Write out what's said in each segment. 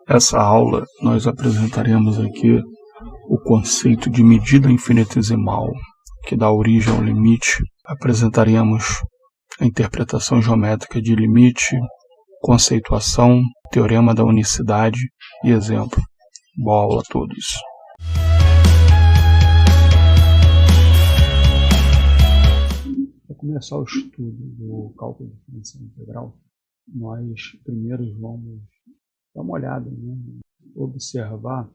Essa aula nós apresentaremos aqui o conceito de medida infinitesimal, que dá origem ao limite. Apresentaremos a interpretação geométrica de limite, conceituação, teorema da unicidade e exemplo. Boa aula a todos. Para começar o estudo do cálculo diferencial integral, nós primeiro vamos dar uma olhada, observar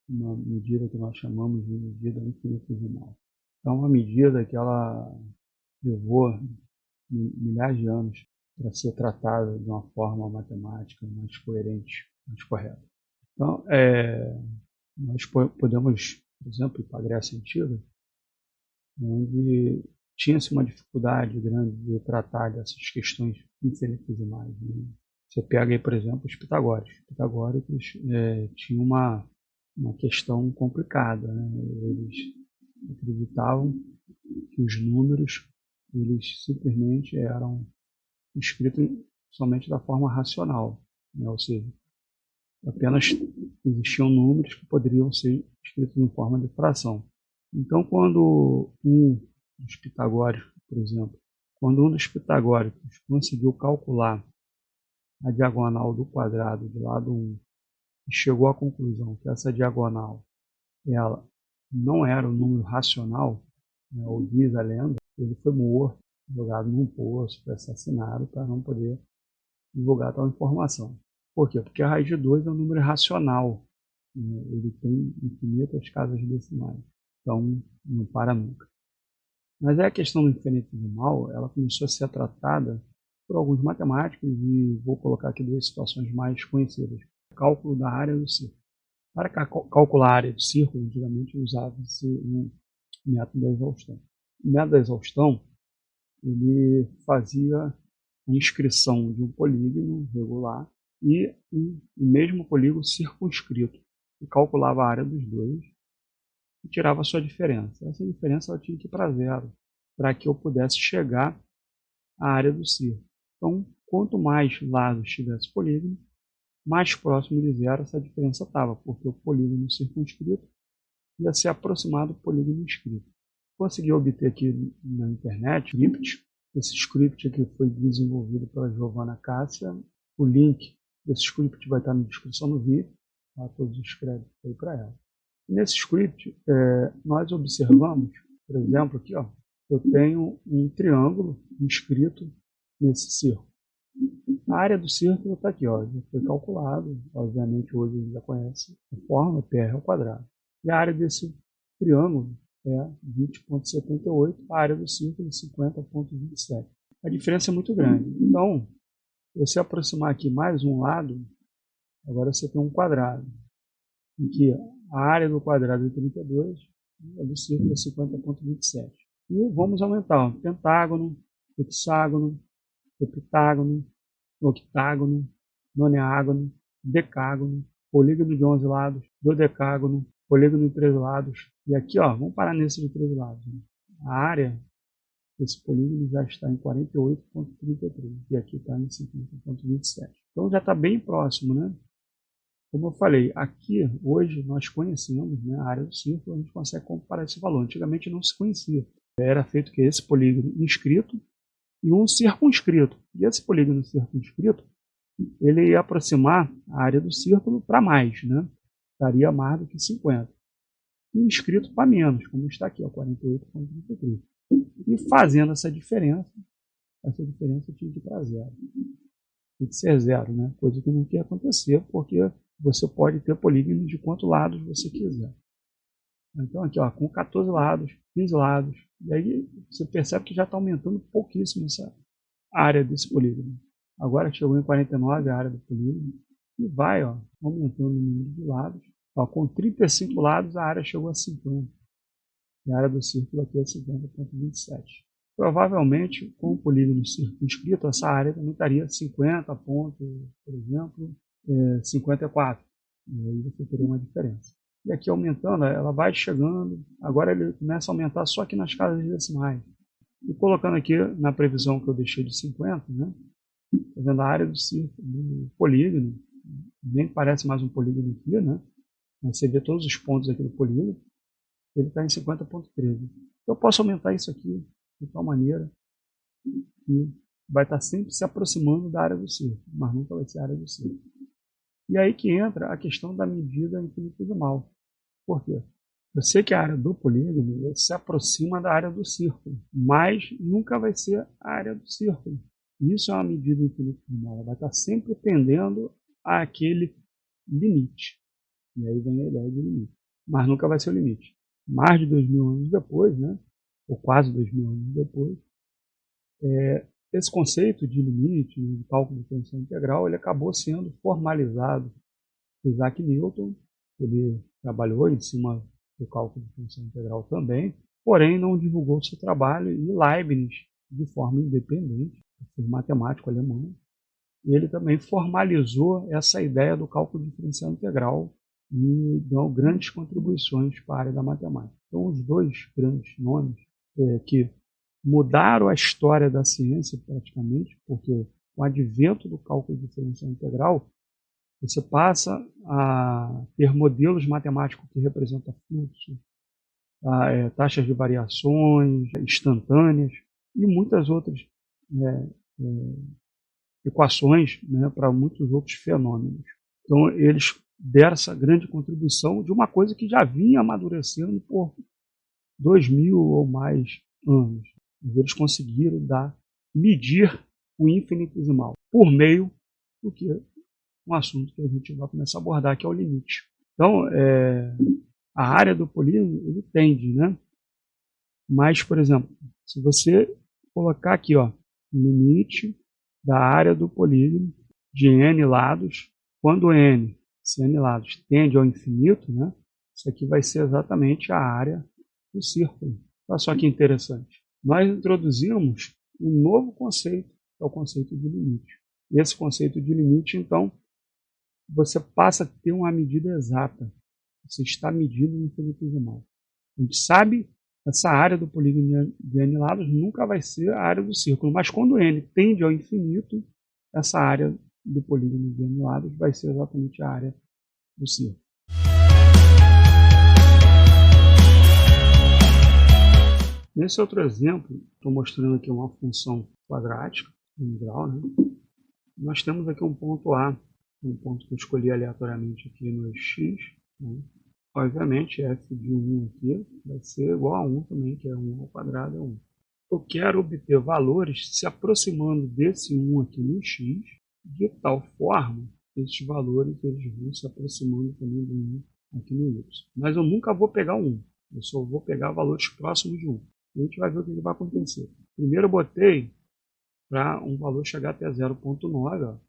uma medida que nós chamamos de medida infinitesimal. É uma medida que ela levou milhares de anos para ser tratada de uma forma matemática mais coerente, mais correta. Então, nós podemos, por exemplo, ir para a Grécia Antiga, onde tinha-se uma dificuldade grande de tratar dessas questões infinitesimais. Você pega aí, por exemplo, os pitagóricos. Os pitagóricos tinham uma questão complicada. Eles acreditavam que os números eles simplesmente eram escritos somente da forma racional, ou seja, apenas existiam números que poderiam ser escritos em forma de fração. Então, quando um dos pitagóricos, por exemplo, conseguiu calcular a diagonal do quadrado de lado 1 e chegou à conclusão que essa diagonal ela não era um número racional, ou diz a lenda, ele foi morto, jogado num poço, foi assassinado para não poder divulgar tal informação. Por quê? Porque a raiz de 2 é um número racional, ele tem infinitas casas decimais, então não para nunca. Mas a questão do infinitesimal, ela começou a ser tratada por alguns matemáticos e vou colocar aqui duas situações mais conhecidas. Cálculo da área do círculo. Para calcular a área do círculo, antigamente usava-se um método da exaustão. O método da exaustão, ele fazia a inscrição de um polígono regular e o mesmo polígono circunscrito, e calculava a área dos dois e tirava a sua diferença. Essa diferença ela tinha que ir para zero, para que eu pudesse chegar à área do círculo. Então, quanto mais lados tivesse polígono, mais próximo de zero essa diferença estava, porque o polígono circunscrito ia se aproximar do polígono inscrito. Consegui obter aqui na internet script. Esse script aqui foi desenvolvido pela Giovanna Cássia. O link desse script vai estar na descrição do vídeo, todos os créditos aí para ela. Nesse script, nós observamos, por exemplo, aqui, eu tenho um triângulo inscrito nesse círculo. A área do círculo está aqui, já foi calculado, obviamente hoje a gente já conhece a forma, PR ao quadrado. E a área desse triângulo é 20,78, a área do círculo é 50,27. A diferença é muito grande. Então, se você aproximar aqui mais um lado, agora você tem um quadrado, em que a área do quadrado é 32, a do círculo é 50,27. E vamos aumentar, pentágono, hexágono, heptágono, octágono, noneágono, decágono, polígono de 11 lados, dodecágono, polígono de 13 lados. E aqui, vamos parar nesse de 13 lados. A área desse polígono já está em 48,33 e aqui está em 50,27. Então já está bem próximo, Como eu falei, aqui hoje nós conhecemos a área do círculo, a gente consegue comparar esse valor. Antigamente não se conhecia. Era feito que esse polígono inscrito e um circunscrito. E esse polígono circunscrito, ele ia aproximar a área do círculo para mais, Daria mais do que 50. E o inscrito para menos, como está aqui, 48,33. E fazendo essa diferença tinha que ir para zero. Tem que ser zero, Coisa que não quer acontecer, porque você pode ter polígono de quantos lados você quiser. Então aqui, com 14 lados, 15 lados, e aí você percebe que já está aumentando pouquíssimo essa área desse polígono. Agora chegou em 49 a área do polígono e vai aumentando o número de lados. Com 35 lados a área chegou a 50. E a área do círculo aqui é 50,27. Provavelmente, com o polígono circunscrito, essa área também estaria 50 pontos, por exemplo, 54. E aí você teria uma diferença. E aqui aumentando, ela vai chegando, agora ele começa a aumentar só aqui nas casas decimais. E colocando aqui na previsão que eu deixei de 50, fazendo a área do círculo, do polígono, nem parece mais um polígono aqui, né? Você vê todos os pontos aqui do polígono, ele está em 50.13. Eu posso aumentar isso aqui de tal maneira que vai estar sempre se aproximando da área do círculo, mas nunca vai ser a área do círculo. E aí que entra a questão da medida infinitesimal. Por quê? Eu sei que a área do polígono se aproxima da área do círculo, mas nunca vai ser a área do círculo. Isso é uma medida infinitesimal, ela vai estar sempre tendendo àquele limite. E aí vem a ideia de limite. Mas nunca vai ser o limite. Mais de 2000 anos depois, né? Ou quase 2000 anos depois, esse conceito de limite, de cálculo diferencial integral, ele acabou sendo formalizado por Isaac Newton. Ele trabalhou em cima do cálculo diferencial integral também, porém não divulgou seu trabalho, e Leibniz, de forma independente, um matemático alemão, ele também formalizou essa ideia do cálculo diferencial integral e deu grandes contribuições para a área da matemática. Então, os dois grandes nomes que mudaram a história da ciência praticamente, porque com o advento do cálculo diferencial integral, você passa a ter modelos matemáticos que representam fluxo, taxas de variações instantâneas e muitas outras equações, né, para muitos outros fenômenos. Então, eles deram essa grande contribuição de uma coisa que já vinha amadurecendo por 2000 ou mais anos. Eles conseguiram medir o infinitesimal por meio do que um assunto que a gente vai começar a abordar, que é o limite. Então, a área do polígono, ele tende, né? Mas, por exemplo, se você colocar aqui, ó, limite da área do polígono de n lados, quando se n lados tende ao infinito, né? Isso aqui vai ser exatamente a área do círculo. Olha só que interessante. Nós introduzimos um novo conceito, que é o conceito de limite. E esse conceito de limite, então, você passa a ter uma medida exata. Você está medindo o infinitesimal. A gente sabe que essa área do polígono de n lados nunca vai ser a área do círculo, mas quando n tende ao infinito, essa área do polígono de n lados vai ser exatamente a área do círculo. Nesse outro exemplo, estou mostrando aqui uma função quadrática, integral, né? Nós temos aqui um ponto A, um ponto que eu escolhi aleatoriamente aqui no x, né? Obviamente, f de 1 aqui vai ser igual a 1 também, que é 1 ao quadrado é 1. Eu quero obter valores se aproximando desse 1 aqui no x, de tal forma que esses valores eles vão se aproximando também do 1 aqui no y. Mas eu nunca vou pegar 1, eu só vou pegar valores próximos de 1. E a gente vai ver o que vai acontecer. Primeiro eu botei para um valor chegar até 0.9,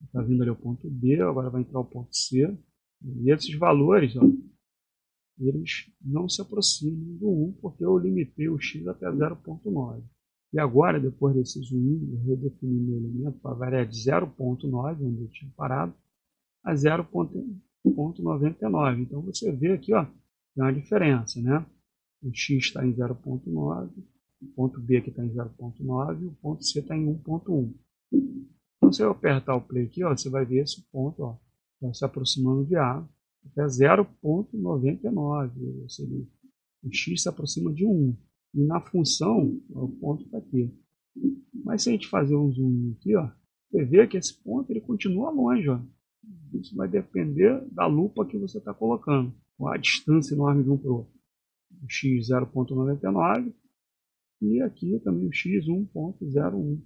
está vindo ali o ponto B, agora vai entrar o ponto C. E esses valores, ó, eles não se aproximam do 1, porque eu limitei o x até 0.9. E agora, depois desses 1, eu redefini meu elemento para variar de 0.9, onde eu tinha parado, a 0.99. Então você vê aqui, ó, tem uma diferença, né? O x está em 0.9, o ponto B aqui está em 0.9 e o ponto C está em 1.1. Então, se eu apertar o play aqui, ó, você vai ver esse ponto, ó, tá se aproximando de A até 0.99, ou seja, o x se aproxima de 1. E na função, ó, o ponto está aqui. Mas se a gente fazer um zoom aqui, ó, você vê que esse ponto ele continua longe. Ó. Isso vai depender da lupa que você está colocando, a distância enorme de um para o outro. O x 0.99 e aqui também o x 1.01.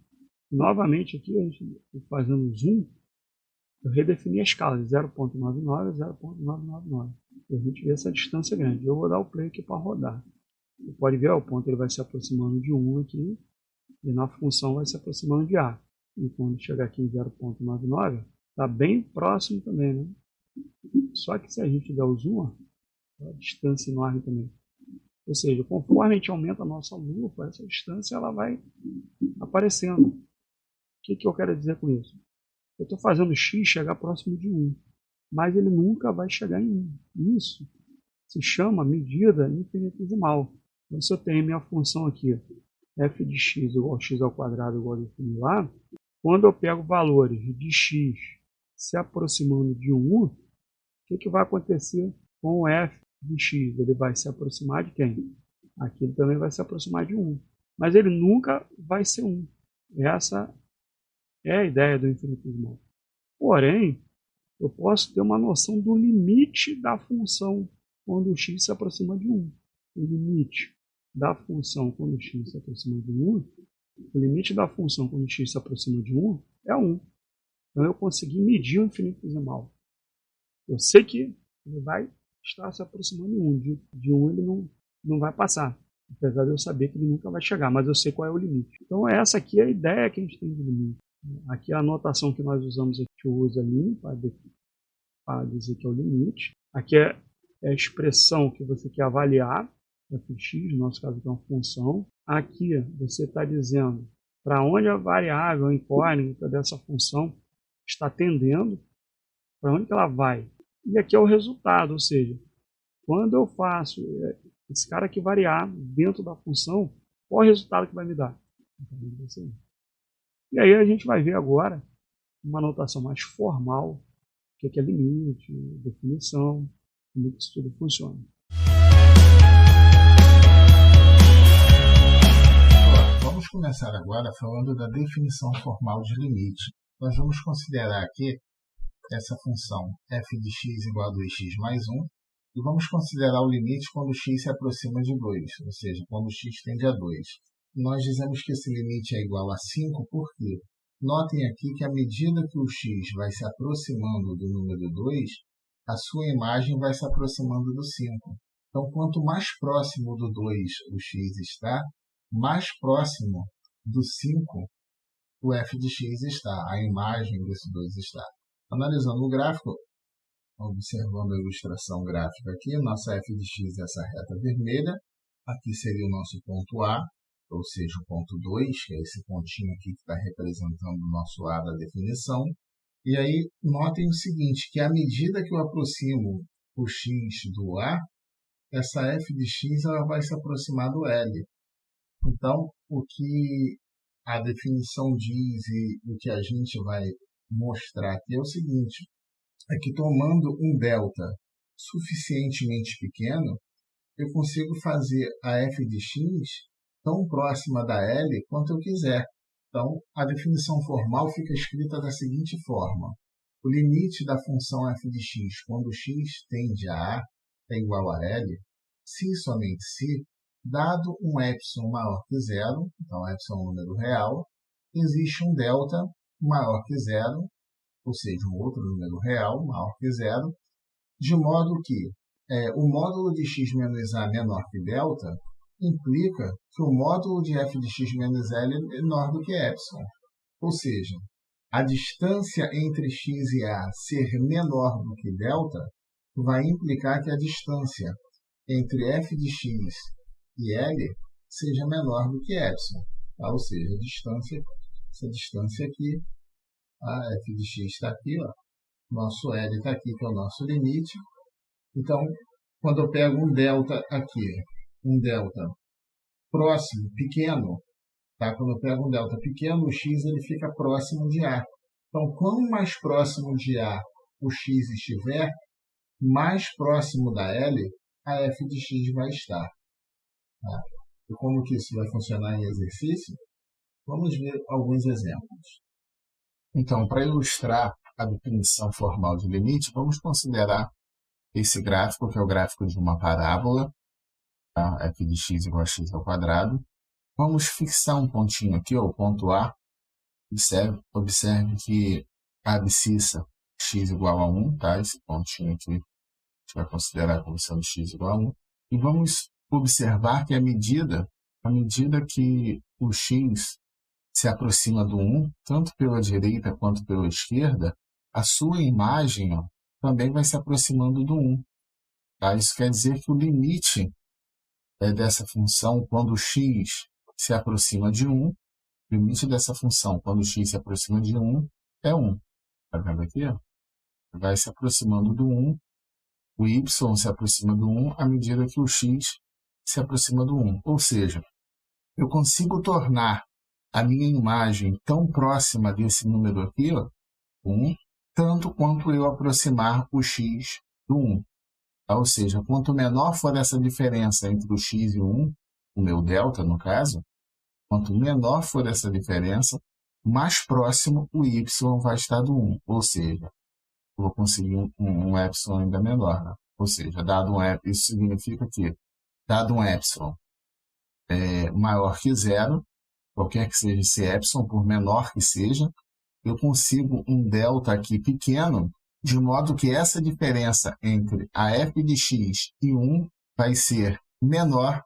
Novamente aqui, a gente fazendo zoom, eu redefini a escala de 0.99 a 0.999. A gente vê essa distância grande. Eu vou dar o play aqui para rodar. Você pode ver, ó, o ponto ele vai se aproximando de 1 aqui, e na função vai se aproximando de A. E quando chegar aqui em 0.99, está bem próximo também, né? Só que se a gente der o zoom, ó, a distância enorme também. Ou seja, conforme a gente aumenta a nossa lupa, essa distância ela vai aparecendo. O que eu quero dizer com isso? Eu estou fazendo o x chegar próximo de 1, mas ele nunca vai chegar em 1. Isso se chama medida infinitesimal. Então, se eu tenho minha função aqui, f de x igual a x ao quadrado igual a definir lá, quando eu pego valores de x se aproximando de 1, o que vai acontecer com o f de x? Ele vai se aproximar de quem? Aqui ele também vai se aproximar de 1. Mas ele nunca vai ser 1. Essa é a ideia do infinitesimal. Porém, eu posso ter uma noção do limite da função quando o x se aproxima de 1. O limite da função quando o x se aproxima de 1, o limite da função quando o x se aproxima de 1 é 1. Então eu consegui medir o infinitesimal. Eu sei que ele vai estar se aproximando de 1. De 1 ele não vai passar. Apesar de eu saber que ele nunca vai chegar, mas eu sei qual é o limite. Então essa aqui é a ideia que a gente tem de limite. Aqui é a notação que nós usamos aqui, que eu uso ali para dizer que é o limite. Aqui é a expressão que você quer avaliar, f de x, no nosso caso aqui é uma função. Aqui você está dizendo para onde a variável a incógnita dessa função está tendendo, para onde que ela vai. E aqui é o resultado, ou seja, quando eu faço esse cara aqui variar dentro da função, qual é o resultado que vai me dar? E aí a gente vai ver agora uma notação mais formal, o que é limite, definição, como isso tudo funciona. Vamos começar agora falando da definição formal de limite. Nós vamos considerar aqui essa função f de x igual a 2x mais 1, e vamos considerar o limite quando x se aproxima de 2, ou seja, quando x tende a 2. Nós dizemos que esse limite é igual a 5, por quê? Notem aqui que à medida que o x vai se aproximando do número 2, a sua imagem vai se aproximando do 5. Então, quanto mais próximo do 2 o x está, mais próximo do 5 o f de x está, a imagem desse 2 está. Analisando o gráfico, observando a ilustração gráfica aqui, nossa f de x é essa reta vermelha, aqui seria o nosso ponto A, ou seja, o ponto 2, que é esse pontinho aqui que está representando o nosso A da definição. E aí, notem o seguinte, que à medida que eu aproximo o x do A, essa f de x ela vai se aproximar do L. Então, o que a definição diz e o que a gente vai mostrar aqui é o seguinte, é que tomando um delta suficientemente pequeno, eu consigo fazer a f de x tão próxima da L quanto eu quiser. Então, a definição formal fica escrita da seguinte forma. O limite da função f de x quando x tende a é igual a L, se e somente se, dado um epsilon maior que zero, então epsilon é um número real, existe um delta maior que zero, ou seja, um outro número real maior que zero, de modo que o módulo de x menos a menor que delta implica que o módulo de f de x menos L é menor do que epsilon. Ou seja, a distância entre x e a ser menor do que delta vai implicar que a distância entre f de x e L seja menor do que epsilon. Tá? Ou seja, essa distância aqui, a f de x está aqui, ó, nosso L está aqui, que é o nosso limite. Então, quando eu pego um delta aqui, um delta próximo, pequeno, tá? Quando eu pego um delta pequeno, o x ele fica próximo de A. Então, quanto mais próximo de A o x estiver, mais próximo da L, a f de x vai estar. Tá? E como que isso vai funcionar em exercício? Vamos ver alguns exemplos. Então, para ilustrar a definição formal de limite, vamos considerar esse gráfico, que é o gráfico de uma parábola, tá? f de x igual a x ao quadrado. Vamos fixar um pontinho aqui, ó, o ponto A. Observe que a abscissa x igual a 1, tá? Esse pontinho aqui a gente vai considerar como sendo x igual a 1. E vamos observar que à medida que o x se aproxima do 1, tanto pela direita quanto pela esquerda, a sua imagem, ó, também vai se aproximando do 1. Tá? Isso quer dizer que o limite dessa função, quando x se aproxima de 1, o limite dessa função, quando x se aproxima de 1, é 1. Está vendo aqui? Ó? Vai se aproximando do 1, o y se aproxima do 1 à medida que o x se aproxima do 1. Ou seja, eu consigo tornar a minha imagem tão próxima desse número aqui, ó, 1, tanto quanto eu aproximar o x do 1. Ou seja, quanto menor for essa diferença entre o x e o 1, o meu delta, no caso, quanto menor for essa diferença, mais próximo o y vai estar do 1. Ou seja, eu vou conseguir um epsilon ainda menor. Né? Ou seja, dado um epsilon, isso significa que, dado um epsilon maior que zero, qualquer que seja esse epsilon, por menor que seja, eu consigo um delta aqui pequeno, de modo que essa diferença entre a f de x e 1 vai ser menor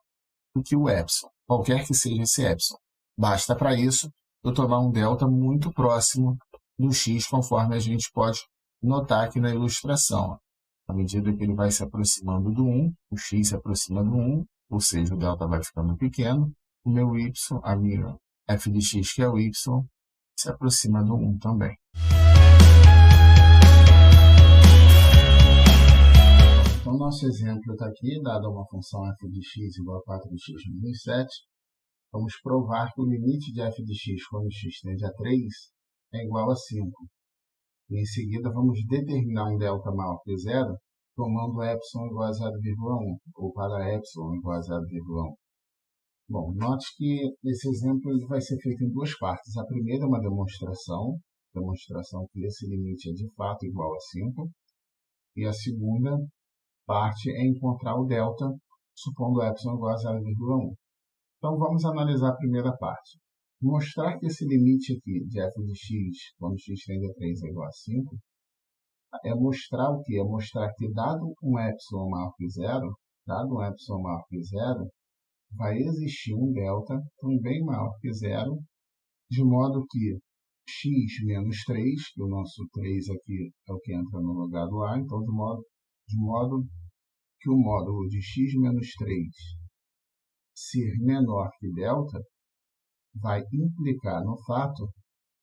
do que o epsilon, qualquer que seja esse epsilon. Basta para isso eu tomar um delta muito próximo do x, conforme a gente pode notar aqui na ilustração. À medida que ele vai se aproximando do 1, o x se aproxima do 1, ou seja, o delta vai ficando pequeno, o meu y, a minha f de x, que é o y, se aproxima do 1 também. Então, nosso exemplo está aqui, dado uma função f de x igual a 4x menos 7, vamos provar que o limite de f de x quando x tende a 3 é igual a 5. E em seguida, vamos determinar um delta maior que zero, tomando epsilon igual a 0,1, ou para epsilon igual a 0,1. Bom, note que esse exemplo ele vai ser feito em duas partes. A primeira é uma demonstração que esse limite é de fato igual a 5. E a segunda parte é encontrar o delta, supondo epsilon igual a 0,1. Então, vamos analisar a primeira parte. Mostrar que esse limite aqui de f de x, quando x tende a 3 é igual a 5, é mostrar o quê? É mostrar que, dado um epsilon maior que zero, vai existir um delta também maior que zero, de modo que x menos 3, que o nosso 3 aqui é o que entra no lugar do a, então de modo que o módulo de x menos 3 ser menor que delta, vai implicar no fato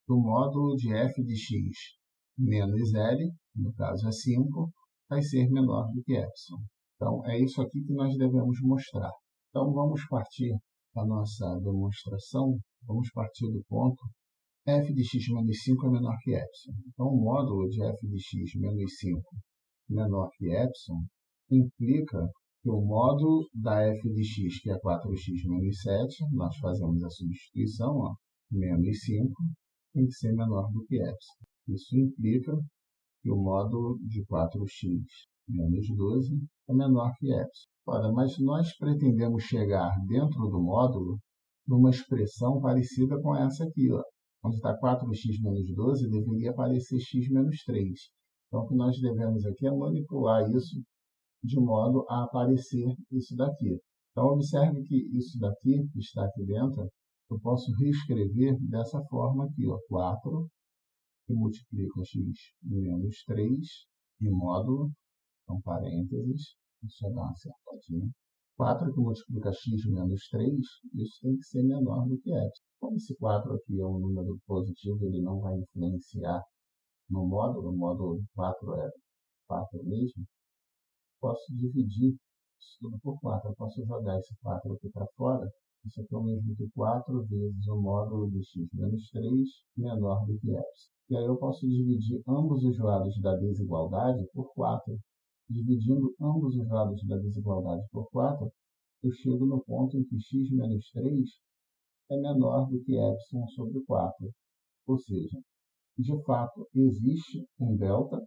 que o módulo de f de x menos L, no caso é 5, vai ser menor do que epsilon. Então, é isso aqui que nós devemos mostrar. Então, vamos partir da nossa demonstração, vamos partir do ponto f de x menos 5 é menor que epsilon. Então, o módulo de f de x menos 5 menor que epsilon implica que o módulo da f de x, que é 4x menos 7, nós fazemos a substituição, menos 5, tem que ser menor do que epsilon. Isso implica que o módulo de 4x menos 12 é menor que epsilon. Ora, mas nós pretendemos chegar dentro do módulo numa expressão parecida com essa aqui, onde está 4x menos 12, deveria aparecer x menos 3. Então, o que nós devemos aqui é manipular isso de modo a aparecer isso daqui. Então, observe que isso daqui, que está aqui dentro, eu posso reescrever dessa forma aqui, 4, que multiplica x menos 3, e módulo, então parênteses, deixa eu dar uma acertadinha. 4 que multiplica x menos 3, isso tem que ser menor do que epsilon. Como esse 4 aqui é um número positivo, ele não vai influenciar no módulo, o módulo 4 é 4 mesmo, posso dividir isso tudo por 4. Eu posso jogar esse 4 aqui para fora. Isso aqui é o mesmo que 4 vezes o módulo de x menos 3 menor do que epsilon. E aí eu posso dividir ambos os lados da desigualdade por 4. Dividindo ambos os lados da desigualdade por 4, eu chego no ponto em que x menos 3 é menor do que epsilon sobre 4. Ou seja, de fato, existe um delta,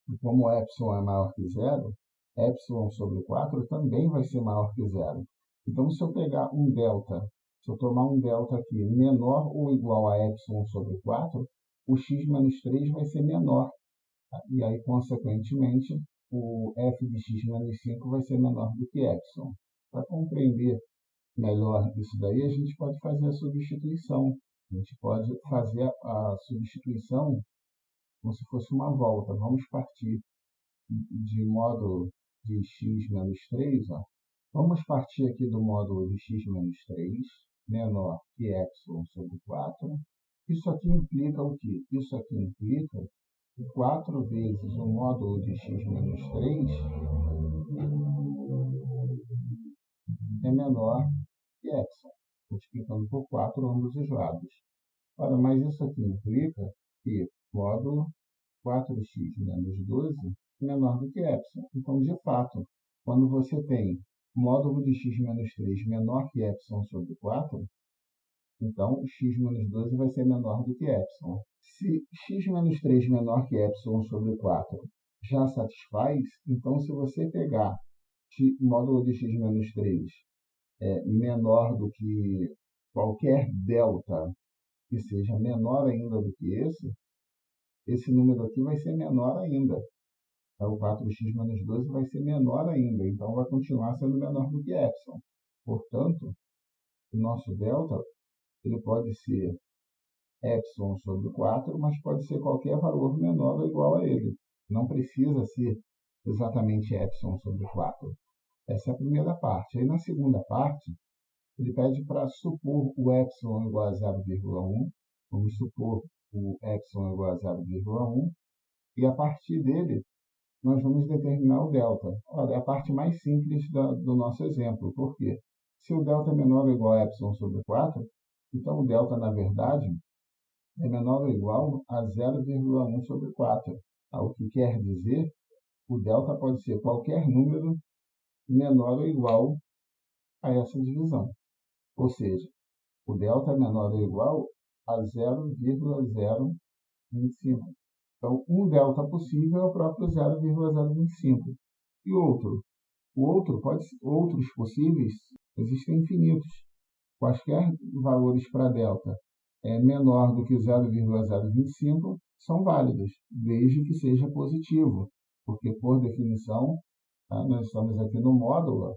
e como epsilon é maior que zero, epsilon sobre 4 também vai ser maior que zero. Então, se eu pegar um delta, se eu tomar um delta aqui menor ou igual a epsilon sobre 4, o x menos 3 vai ser menor. Tá? E aí, consequentemente, o f de x menos 5 vai ser menor do que epsilon. Para compreender melhor isso daí, a gente pode fazer a substituição. A gente pode fazer a substituição como se fosse uma volta. Vamos partir de módulo de x menos 3. Vamos partir aqui do módulo de x menos 3, menor que epsilon sobre 4. Isso aqui implica o quê? Isso aqui implica que 4 vezes o módulo de x menos 3 é menor que epsilon, multiplicando por 4 ambos os lados. Ora, mas isso aqui implica que módulo 4x menos 12 é menor do que epsilon. Então, de fato, quando você tem módulo de x menos 3 menor que epsilon sobre 4, então x menos 12 vai ser menor do que epsilon. Se x menos 3 menor que epsilon sobre 4 já satisfaz, então se você pegar módulo de x menos 3 menor do que qualquer delta que seja menor ainda do que esse número aqui vai ser menor ainda. Então, o 4x menos 12 vai ser menor ainda, então vai continuar sendo menor do que epsilon. Portanto, o nosso delta ele pode ser epsilon sobre 4, mas pode ser qualquer valor menor ou igual a ele. Não precisa ser exatamente epsilon sobre 4. Essa é a primeira parte. Aí, na segunda parte, ele pede para supor o epsilon igual a 0,1. Vamos supor o epsilon igual a 0,1. E a partir dele, nós vamos determinar o delta. Olha, é a parte mais simples do nosso exemplo. Por quê? Se o delta é menor ou igual a epsilon sobre 4, então o delta, na verdade, é menor ou igual a 0,1 sobre 4. O que quer dizer, o delta pode ser qualquer número menor ou igual a essa divisão. Ou seja, o delta é menor ou igual a 0,025. Então, um delta possível é o próprio 0,025. E outros possíveis existem infinitos. Quaisquer valores para delta menor do que 0,025 são válidos, desde que seja positivo, porque, por definição, nós estamos aqui no módulo,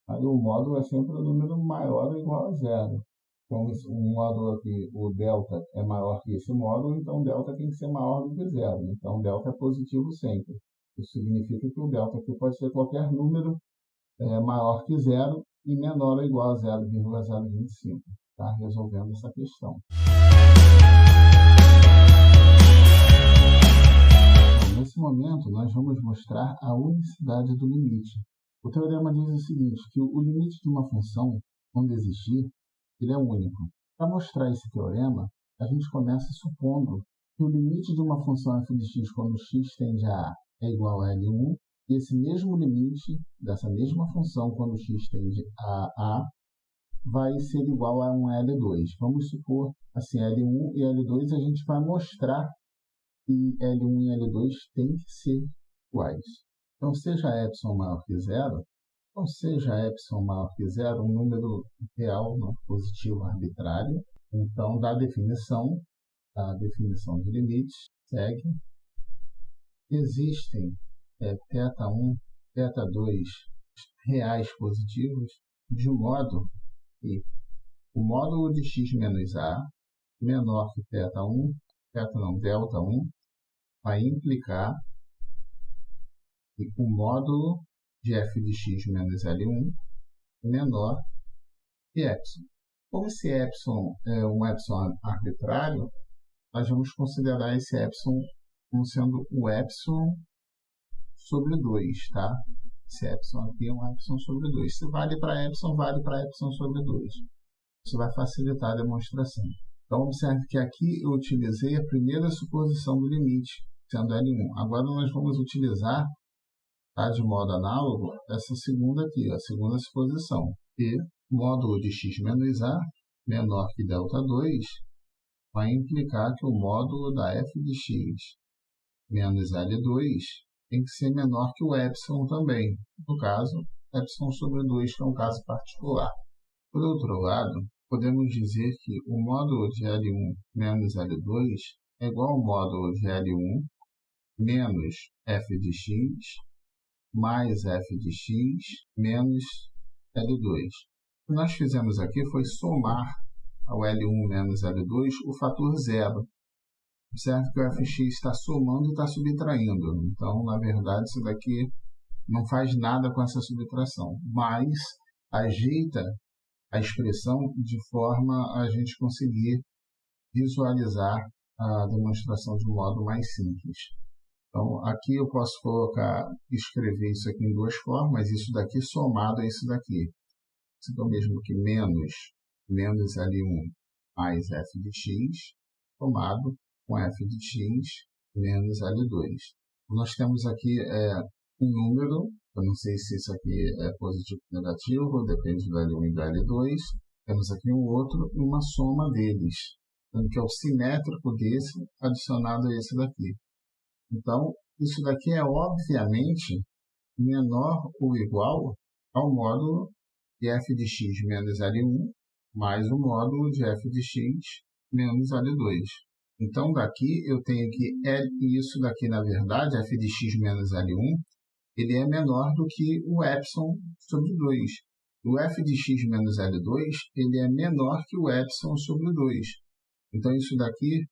aí o módulo é sempre um número maior ou igual a zero. Então, um módulo aqui, o delta é maior que esse módulo, então o delta tem que ser maior do que zero. Então, o delta é positivo sempre. Isso significa que o delta aqui pode ser qualquer número maior que zero e menor ou igual a 0,025. Tá? Resolvendo essa questão. Nesse momento, nós vamos mostrar a unicidade do limite. O teorema diz o seguinte, que o limite de uma função, quando existir, ele é único. Para mostrar esse teorema, a gente começa supondo que o limite de uma função f de x quando x tende a A é igual a L1, e esse mesmo limite dessa mesma função quando x tende a A vai ser igual a um L2. Vamos supor, assim, L1 e L2, a gente vai mostrar que L1 e L2 têm que ser iguais. Então, seja epsilon maior que zero, ou seja epsilon maior que zero, um número real, não positivo, arbitrário. Então, da definição de limites, segue. Existem θ1, θ2 reais positivos, de modo que o módulo de x menos a menor que θ1, Δ1, vai implicar que o módulo de f de x menos L1 é menor que epsilon. Como esse epsilon é um epsilon arbitrário, nós vamos considerar esse epsilon como sendo o epsilon sobre 2, tá? Esse epsilon aqui é um epsilon sobre 2. Se vale para epsilon, vale para epsilon sobre 2. Isso vai facilitar a demonstração. Então, observe que aqui eu utilizei a primeira suposição do limite, sendo L1. Agora nós vamos utilizar, de modo análogo, essa segunda aqui, a segunda suposição. E módulo de x menos a menor que Δ2 vai implicar que o módulo da f de x menos L2 tem que ser menor que o epsilon também. No caso, epsilon sobre 2, que é um caso particular. Por outro lado, podemos dizer que o módulo de L1 menos L2 é igual ao módulo de L1 menos f de x mais f de x menos L2. O que nós fizemos aqui foi somar ao L1 menos L2 o fator zero. Observe que o fx está somando e está subtraindo. Então, na verdade, isso daqui não faz nada com essa subtração, mas ajeita a expressão de forma a gente conseguir visualizar a demonstração de um modo mais simples. Então, aqui eu posso escrever isso aqui em duas formas, isso daqui somado a isso daqui. Isso é o mesmo que menos L1 mais f de x, somado com f de x menos L2. Nós temos aqui um número, eu não sei se isso aqui é positivo ou negativo, depende do L1 e do L2. Temos aqui um outro e uma soma deles, que é o simétrico desse adicionado a esse daqui. Então, isso daqui é obviamente menor ou igual ao módulo de f de x menos L1 mais o módulo de f de x menos L2. Então, daqui eu tenho que isso daqui, na verdade, f de x menos L1, ele é menor do que o epsilon sobre 2. O f de x menos L2, ele é menor que o epsilon sobre 2. Então, isso daqui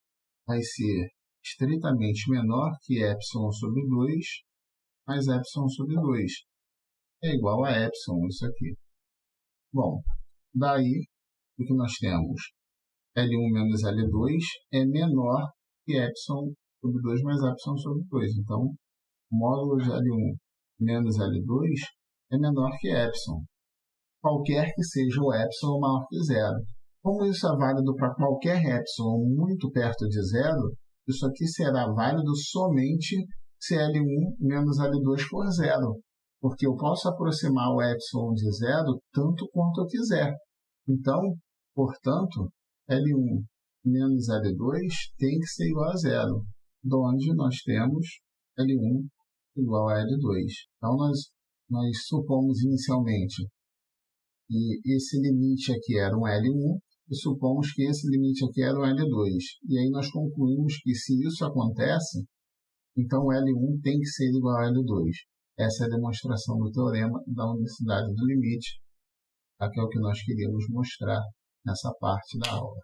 vai ser estritamente menor que epsilon sobre 2 mais epsilon sobre 2. É igual a epsilon, isso aqui. Bom, daí, o que nós temos? L1 menos L2 é menor que epsilon sobre 2 mais epsilon sobre 2. Então, o módulo de L1 menos L2 é menor que epsilon, qualquer que seja o epsilon maior que zero. Como isso é válido para qualquer epsilon muito perto de zero, isso aqui será válido somente se L1 menos L2 for zero, porque eu posso aproximar o epsilon de zero tanto quanto eu quiser. Então, portanto, L1 menos L2 tem que ser igual a zero, de onde nós temos L1 igual a L2. Então, nós supomos inicialmente que esse limite aqui era um L1 e supomos que esse limite aqui era um L2. E aí nós concluímos que se isso acontece, então o L1 tem que ser igual a L2. Essa é a demonstração do teorema da unicidade do limite, que é o que nós queríamos mostrar nessa parte da aula.